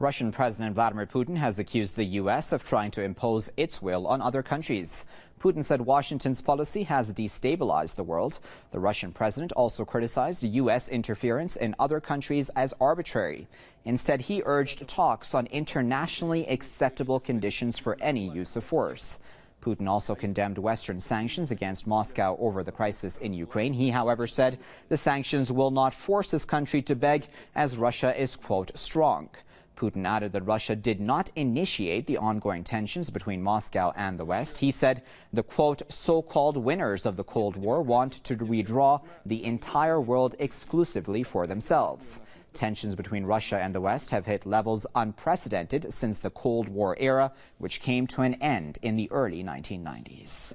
Russian President Vladimir Putin has accused the U.S. of trying to impose its will on other countries. Putin said Washington's policy has destabilized the world. The Russian president also criticized U.S. interference in other countries as arbitrary. Instead, he urged talks on internationally acceptable conditions for any use of force. Putin also condemned Western sanctions against Moscow over the crisis in Ukraine. He, however, said the sanctions will not force his country to beg, as Russia is, quote, strong. Putin added that Russia did not initiate the ongoing tensions between Moscow and the West. He said the, quote, so-called winners of the Cold War want to redraw the entire world exclusively for themselves. Tensions between Russia and the West have hit levels unprecedented since the Cold War era, which came to an end in the early 1990s.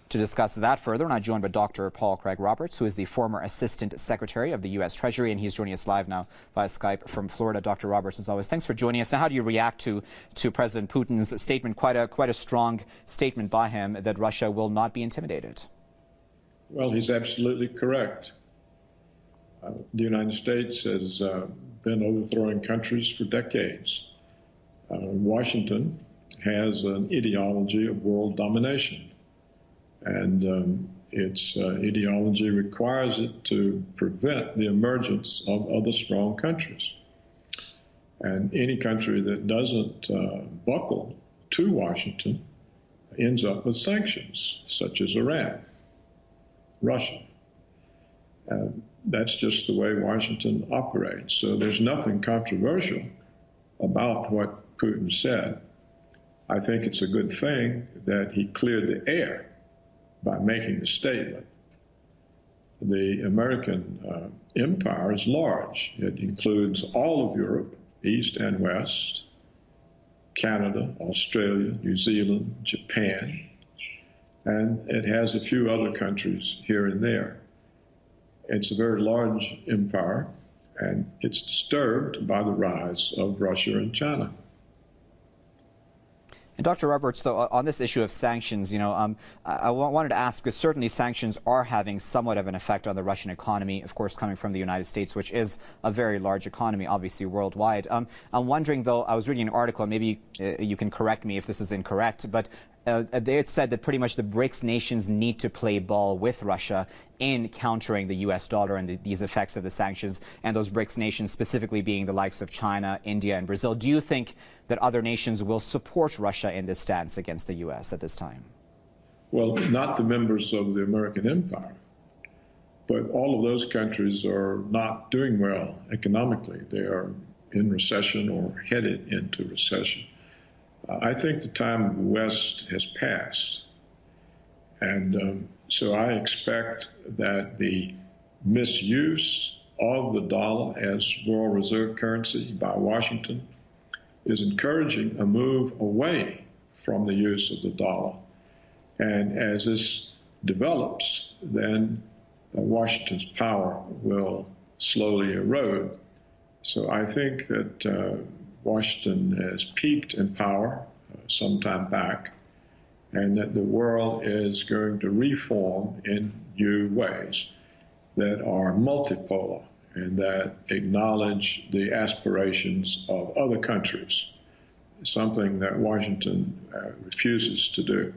To discuss that further, I'm joined by Dr. Paul Craig Roberts, who is the former Assistant Secretary of the U.S. Treasury, and he's joining us live now via Skype from Florida. Dr. Roberts, as always, thanks for joining us. Now, how do you react to President Putin's statement, quite a strong statement by him, that Russia will not be intimidated? Well, he's absolutely correct. The United States has been overthrowing countries for decades. Washington has an ideology of world domination. And its ideology requires it to prevent the emergence of other strong countries. And any country that doesn't buckle to Washington ends up with sanctions, such as Iran, Russia. That's just the way Washington operates. So there's nothing controversial about what Putin said. I think it's a good thing that he cleared the air by making the statement. The American empire is large. It includes all of Europe, East and West, Canada, Australia, New Zealand, Japan, and it has a few other countries here and there. It's a very large empire, and it's disturbed by the rise of Russia and China. And Dr. Roberts, though, on this issue of sanctions, I wanted to ask, because certainly sanctions are having somewhat of an effect on the Russian economy, of course, coming from the United States, which is a very large economy, obviously, worldwide. I'm wondering, though, I was reading an article, and maybe you can correct me if this is incorrect, but they had said that pretty much the BRICS nations need to play ball with Russia in countering the U.S. dollar and these effects of the sanctions, and those BRICS nations specifically being the likes of China, India, and Brazil. Do you think that other nations will support Russia in this stance against the U.S. at this time? Well, not the members of the American empire, but all of those countries are not doing well economically. They are in recession or headed into recession. I think the time of the West has passed. And so I expect that the misuse of the dollar as world reserve currency by Washington is encouraging a move away from the use of the dollar. And as this develops, then Washington's power will slowly erode. So I think that Washington has peaked in power some time back, and that the world is going to reform in new ways that are multipolar and that acknowledge the aspirations of other countries, something that Washington refuses to do.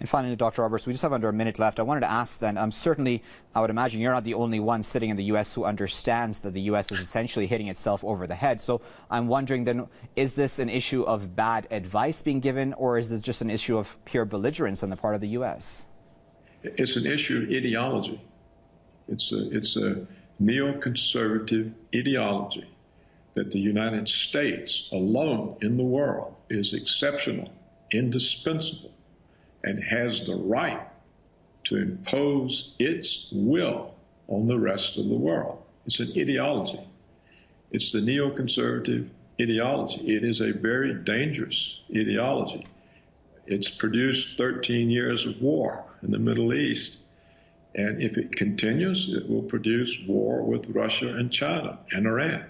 And finally, Dr. Roberts, we just have under a minute left. I wanted to ask then, certainly I would imagine you're not the only one sitting in the U.S. who understands that the U.S. is essentially hitting itself over the head. So I'm wondering then, is this an issue of bad advice being given, or is this just an issue of pure belligerence on the part of the U.S.? It's an issue of ideology. It's a neoconservative ideology that the United States alone in the world is exceptional, indispensable, and has the right to impose its will on the rest of the world. It's an ideology. It's the neoconservative ideology. It is a very dangerous ideology. It's produced 13 years of war in the Middle East. And if it continues, it will produce war with Russia and China and Iran.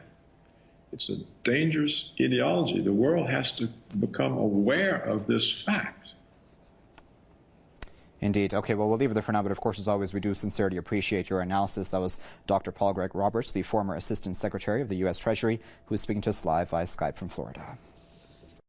It's a dangerous ideology. The world has to become aware of this fact. Indeed. Okay, well, we'll leave it there for now, but of course, as always, we do sincerely appreciate your analysis. That was Dr. Paul Greg Roberts, the former Assistant Secretary of the U.S. Treasury, who was speaking to us live via Skype from Florida.